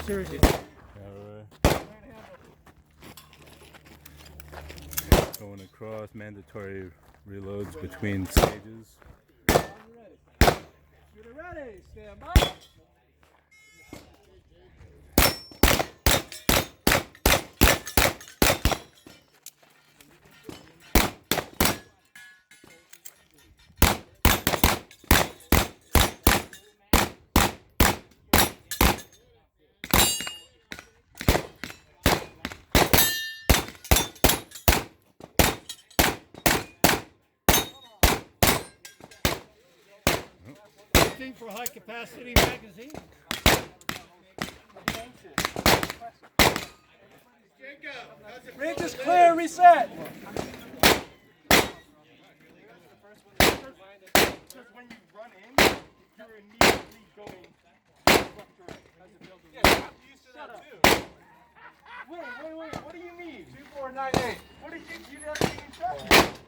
Seriously. Yeah, right. Going across, mandatory reloads between stages. Shooter ready, stand by. Looking for high capacity magazine. Range is clear, reset. Because when you run in, you're immediately going left or right. Yeah, you used to that too. Wait, what do you mean? 2498. What did you have to check?